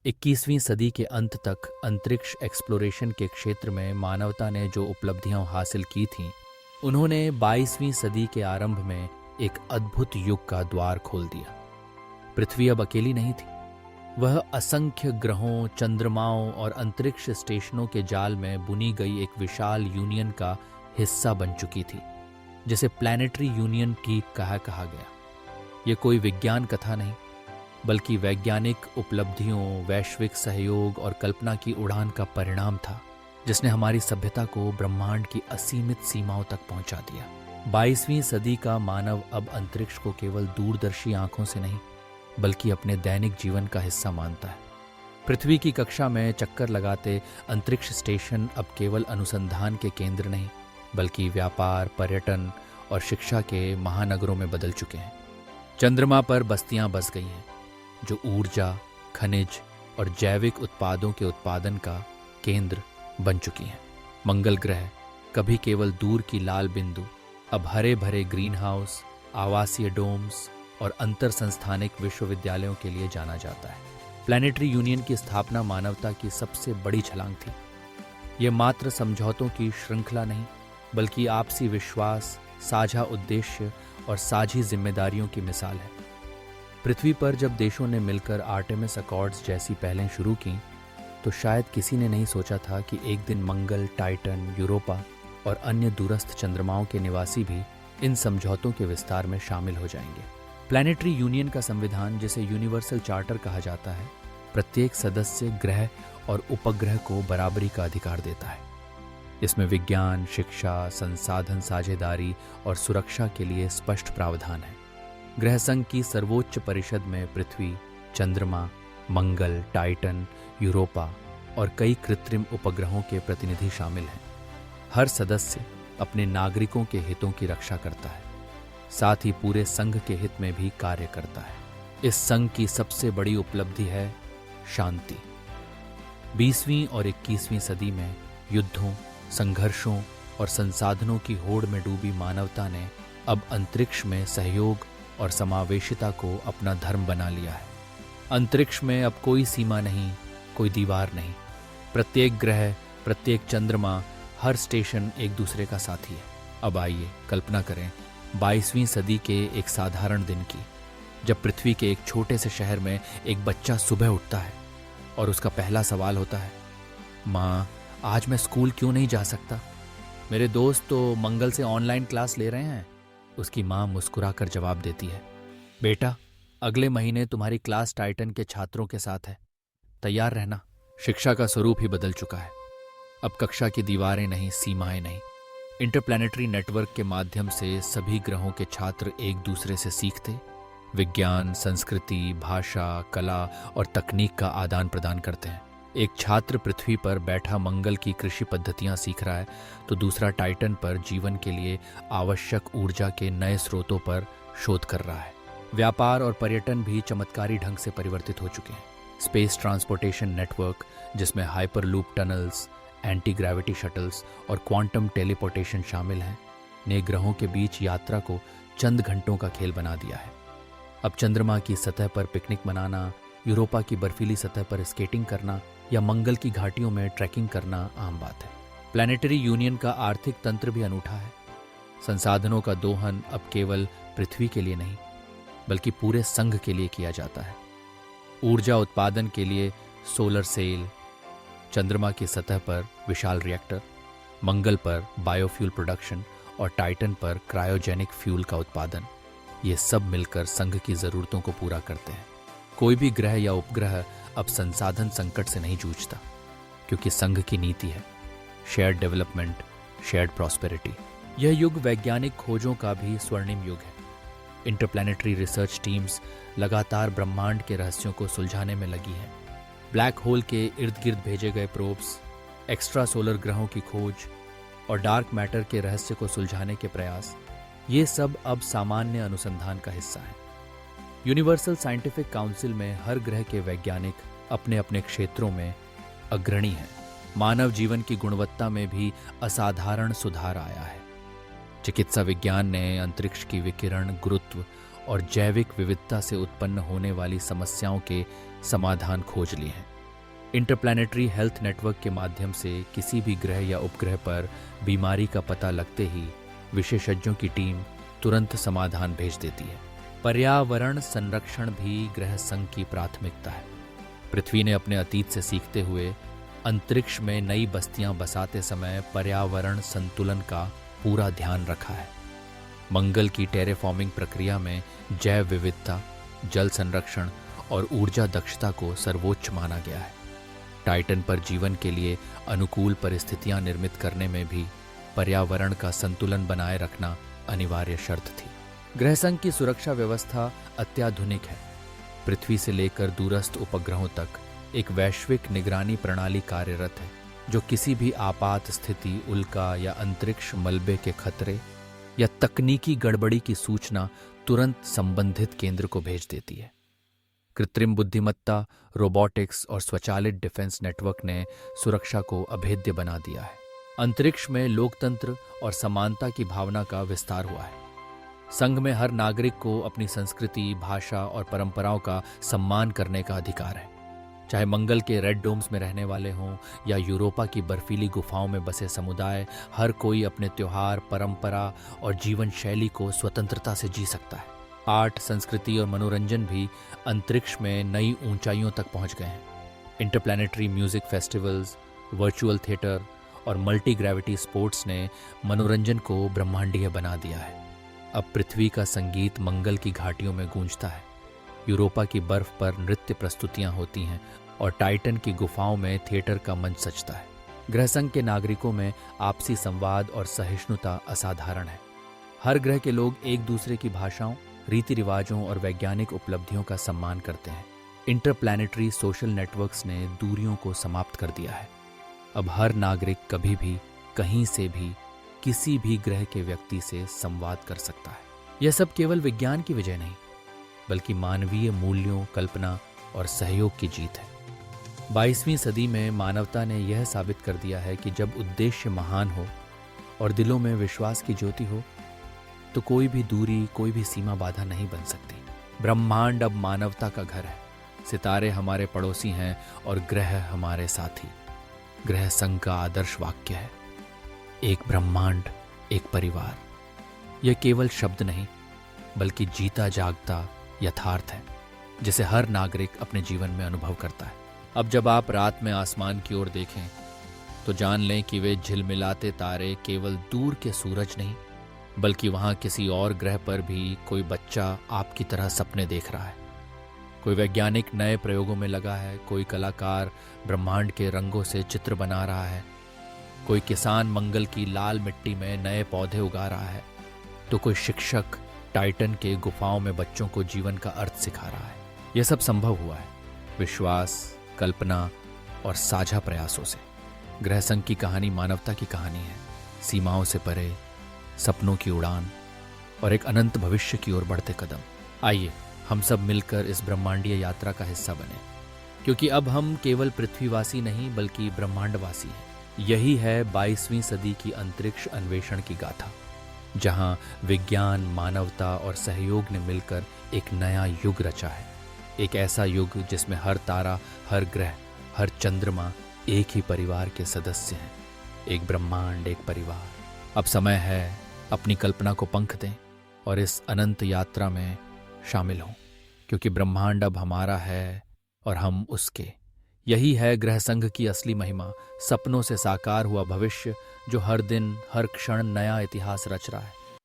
21वीं सदी के अंत तक अंतरिक्ष एक्सप्लोरेशन के क्षेत्र में मानवता ने जो उपलब्धियां हासिल की थीं, उन्होंने 22वीं सदी के आरंभ में एक अद्भुत युग का द्वार खोल दिया। पृथ्वी अब अकेली नहीं थी। वह असंख्य ग्रहों, चंद्रमाओं और अंतरिक्ष स्टेशनों के जाल में बुनी गई एक विशाल यूनियन का हिस्सा बन चुकी थी, जिसे प्लैनेटरी यूनियन की कहा गया। यह कोई विज्ञान कथा नहीं, बल्कि वैज्ञानिक उपलब्धियों, वैश्विक सहयोग और कल्पना की उड़ान का परिणाम था, जिसने हमारी सभ्यता को ब्रह्मांड की असीमित सीमाओं तक पहुंचा दिया। 22वीं सदी का मानव अब अंतरिक्ष को केवल दूरदर्शी आंखों से नहीं, बल्कि अपने दैनिक जीवन का हिस्सा मानता है। पृथ्वी की कक्षा में चक्कर लगाते अंतरिक्ष स्टेशन अब केवल अनुसंधान के केंद्र नहीं, बल्कि व्यापार, पर्यटन और शिक्षा के महानगरों में बदल चुके हैं। चंद्रमा पर बस्तियां बस गई हैं, जो ऊर्जा, खनिज और जैविक उत्पादों के उत्पादन का केंद्र बन चुकी हैं। मंगल ग्रह, कभी केवल दूर की लाल बिंदु, अब हरे भरे ग्रीन हाउस, आवासीय डोम्स और अंतर संस्थानिक विश्वविद्यालयों के लिए जाना जाता है। प्लैनेटरी यूनियन की स्थापना मानवता की सबसे बड़ी छलांग थी। यह मात्र समझौतों की श्रृंखला नहीं, बल्कि आपसी विश्वास, साझा उद्देश्य और साझी जिम्मेदारियों की मिसाल है। पृथ्वी पर जब देशों ने मिलकर आर्टेमिस अकॉर्ड्स जैसी पहलें शुरू की, तो शायद किसी ने नहीं सोचा था कि एक दिन मंगल, टाइटन, यूरोपा और अन्य दूरस्थ चंद्रमाओं के निवासी भी इन समझौतों के विस्तार में शामिल हो जाएंगे। प्लैनेटरी यूनियन का संविधान, जिसे यूनिवर्सल चार्टर कहा जाता है, प्रत्येक सदस्य ग्रह और उपग्रह को बराबरी का अधिकार देता है। इसमें विज्ञान, शिक्षा, संसाधन साझेदारी और सुरक्षा के लिए स्पष्ट प्रावधान है। ग्रह संघ की सर्वोच्च परिषद में पृथ्वी, चंद्रमा, मंगल, टाइटन, यूरोपा और कई कृत्रिम उपग्रहों के प्रतिनिधि शामिल हैं। हर सदस्य अपने नागरिकों के हितों की रक्षा करता है, साथ ही पूरे संघ के हित में भी कार्य करता है। इस संघ की सबसे बड़ी उपलब्धि है शांति। 20वीं और 21वीं सदी में युद्धों, संघर्षों और संसाधनों की होड़ में डूबी मानवता ने अब अंतरिक्ष में सहयोग और समावेशिता को अपना धर्म बना लिया है। अंतरिक्ष में अब कोई सीमा नहीं, कोई दीवार नहीं। प्रत्येक ग्रह, प्रत्येक चंद्रमा, हर स्टेशन एक दूसरे का साथी है। अब आइए कल्पना करें 22वीं सदी के एक साधारण दिन की, जब पृथ्वी के एक छोटे से शहर में एक बच्चा सुबह उठता है और उसका पहला सवाल होता है, माँ, आज मैं स्कूल क्यों नहीं जा सकता? मेरे दोस्त तो मंगल से ऑनलाइन क्लास ले रहे हैं। उसकी माँ मुस्कुराकर जवाब देती है, बेटा, अगले महीने तुम्हारी क्लास टाइटन के छात्रों के साथ है, तैयार रहना। शिक्षा का स्वरूप ही बदल चुका है। अब कक्षा की दीवारें नहीं, सीमाएं नहीं। इंटरप्लैनेटरी नेटवर्क के माध्यम से सभी ग्रहों के छात्र एक दूसरे से सीखते, विज्ञान, संस्कृति, भाषा, कला और तकनीक का आदान प्रदान करते हैं। एक छात्र पृथ्वी पर बैठा मंगल की कृषि पद्धतियां सीख रहा है, तो दूसरा टाइटन पर जीवन के लिए आवश्यक ऊर्जा के नए स्रोतों पर शोध कर रहा है। व्यापार और पर्यटन भी चमत्कारी ढंग से परिवर्तित हो चुके हैं। स्पेस ट्रांसपोर्टेशन नेटवर्क, जिसमें hyperloop tunnels, anti gravity shuttles और क्वांटम टेलीपोर्टेशन शामिल हैं, ने ग्रहों के बीच यात्रा को चंद घंटों का खेल बना दिया है। अब चंद्रमा की सतह पर पिकनिक मनाना, यूरोपा की बर्फीली सतह पर स्केटिंग करना या मंगल की घाटियों में ट्रैकिंग करना आम बात है। प्लैनेटरी यूनियन का आर्थिक तंत्र भी अनूठा है। संसाधनों का दोहन अब केवल पृथ्वी के लिए नहीं, बल्कि पूरे संघ के लिए किया जाता है। ऊर्जा उत्पादन के लिए सोलर सेल, चंद्रमा की सतह पर विशाल रिएक्टर, मंगल पर बायोफ्यूल प्रोडक्शन और टाइटन पर क्रायोजेनिक फ्यूल का उत्पादन, ये सब मिलकर संघ की जरूरतों को पूरा करते हैं। कोई भी ग्रह या उपग्रह अब संसाधन संकट से नहीं जूझता, क्योंकि संघ की नीति है शेयर्ड डेवलपमेंट, शेयर्ड प्रॉस्पेरिटी। यह युग वैज्ञानिक खोजों का भी स्वर्णिम युग है। इंटरप्लैनेटरी रिसर्च टीम्स लगातार ब्रह्मांड के रहस्यों को सुलझाने में लगी हैं। ब्लैक होल के इर्द गिर्द भेजे गए प्रोब्स, एक्स्ट्रा सोलर ग्रहों की खोज और डार्क मैटर के रहस्य को सुलझाने के प्रयास, ये सब अब सामान्य अनुसंधान का हिस्सा है। यूनिवर्सल साइंटिफिक काउंसिल में हर ग्रह के वैज्ञानिक अपने अपने क्षेत्रों में अग्रणी हैं। मानव जीवन की गुणवत्ता में भी असाधारण सुधार आया है। चिकित्सा विज्ञान ने अंतरिक्ष की विकिरण, गुरुत्व और जैविक विविधता से उत्पन्न होने वाली समस्याओं के समाधान खोज लिए हैं। इंटरप्लैनेटरी हेल्थ नेटवर्क के माध्यम से किसी भी ग्रह या उपग्रह पर बीमारी का पता लगते ही विशेषज्ञों की टीम तुरंत समाधान भेज देती है। पर्यावरण संरक्षण भी ग्रह संघ की प्राथमिकता है। पृथ्वी ने अपने अतीत से सीखते हुए अंतरिक्ष में नई बस्तियां बसाते समय पर्यावरण संतुलन का पूरा ध्यान रखा है। मंगल की टेरेफॉर्मिंग प्रक्रिया में जैव विविधता, जल संरक्षण और ऊर्जा दक्षता को सर्वोच्च माना गया है। टाइटन पर जीवन के लिए अनुकूल परिस्थितियां निर्मित करने में भी पर्यावरण का संतुलन बनाए रखना अनिवार्य शर्त थी। ग्रह संघ की सुरक्षा व्यवस्था अत्याधुनिक है। पृथ्वी से लेकर दूरस्थ उपग्रहों तक एक वैश्विक निगरानी प्रणाली कार्यरत है, जो किसी भी आपात स्थिति, उल्का या अंतरिक्ष मलबे के खतरे या तकनीकी गड़बड़ी की सूचना तुरंत संबंधित केंद्र को भेज देती है। कृत्रिम बुद्धिमत्ता, रोबोटिक्स और स्वचालित डिफेंस नेटवर्क ने सुरक्षा को अभेद्य बना दिया है। अंतरिक्ष में लोकतंत्र और समानता की भावना का विस्तार हुआ है। संघ में हर नागरिक को अपनी संस्कृति, भाषा और परंपराओं का सम्मान करने का अधिकार है। चाहे मंगल के रेड डोम्स में रहने वाले हों या यूरोपा की बर्फीली गुफाओं में बसे समुदाय, हर कोई अपने त्योहार, परंपरा और जीवन शैली को स्वतंत्रता से जी सकता है। आर्ट, संस्कृति और मनोरंजन भी अंतरिक्ष में नई ऊंचाइयों तक पहुंच गए हैं। Interplanetary music festivals, virtual theatre और मल्टी ग्रेविटी स्पोर्ट्स ने मनोरंजन को ब्रह्मांडीय बना दिया है। अब पृथ्वी का संगीत मंगल की घाटियों में गूंजता है। यूरोपा की बर्फ पर नृत्य प्रस्तुतियां होती हैं और टाइटन की गुफाओं में थिएटर का मंच सजता है। ग्रह संघ के नागरिकों में आपसी संवाद और सहिष्णुता असाधारण है। हर ग्रह के लोग एक दूसरे की भाषाओं, रीति रिवाजों और वैज्ञानिक उपलब्धियों का सम्मान करते हैं। इंटरप्लैनेटरी सोशल नेटवर्क्स ने दूरियों को समाप्त कर दिया है। अब हर नागरिक कभी भी, कहीं से भी, किसी भी ग्रह के व्यक्ति से संवाद कर सकता है। यह सब केवल विज्ञान की विजय नहीं, बल्कि मानवीय मूल्यों, कल्पना और सहयोग की जीत है। 22वीं सदी में मानवता ने यह साबित कर दिया है कि जब उद्देश्य महान हो और दिलों में विश्वास की ज्योति हो, तो कोई भी दूरी, कोई भी सीमा बाधा नहीं बन सकती। ब्रह्मांड अब मानवता का घर है। सितारे हमारे पड़ोसी हैं और ग्रह हमारे साथी। ग्रह संघ का आदर्श वाक्य है, एक ब्रह्मांड, एक परिवार। यह केवल शब्द नहीं, बल्कि जीता जागता यथार्थ है, जिसे हर नागरिक अपने जीवन में अनुभव करता है। अब जब आप रात में आसमान की ओर देखें, तो जान लें कि वे झिलमिलाते तारे केवल दूर के सूरज नहीं, बल्कि वहां किसी और ग्रह पर भी कोई बच्चा आपकी तरह सपने देख रहा है। कोई वैज्ञानिक नए प्रयोगों में लगा है, कोई कलाकार ब्रह्मांड के रंगों से चित्र बना रहा है, कोई किसान मंगल की लाल मिट्टी में नए पौधे उगा रहा है, तो कोई शिक्षक टाइटन के गुफाओं में बच्चों को जीवन का अर्थ सिखा रहा है। यह सब संभव हुआ है विश्वास, कल्पना और साझा प्रयासों से। ग्रह संघ की कहानी मानवता की कहानी है, सीमाओं से परे, सपनों की उड़ान और एक अनंत भविष्य की ओर बढ़ते कदम। आइए हम सब मिलकर इस ब्रह्मांडीय यात्रा का हिस्सा बने, क्योंकि अब हम केवल पृथ्वीवासी नहीं, बल्कि ब्रह्मांडवासी हैं। यही है 22वीं सदी की अंतरिक्ष अन्वेषण की गाथा, जहां विज्ञान, मानवता और सहयोग ने मिलकर एक नया युग रचा है। एक ऐसा युग जिसमें हर तारा, हर ग्रह, हर चंद्रमा एक ही परिवार के सदस्य हैं। एक ब्रह्मांड, एक परिवार। अब समय है अपनी कल्पना को पंख दें और इस अनंत यात्रा में शामिल हों, क्योंकि ब्रह्मांड अब हमारा है और हम उसके। यही है ग्रह संघ की असली महिमा, सपनों से साकार हुआ भविष्य जो हर दिन, हर क्षण नया इतिहास रच रहा है।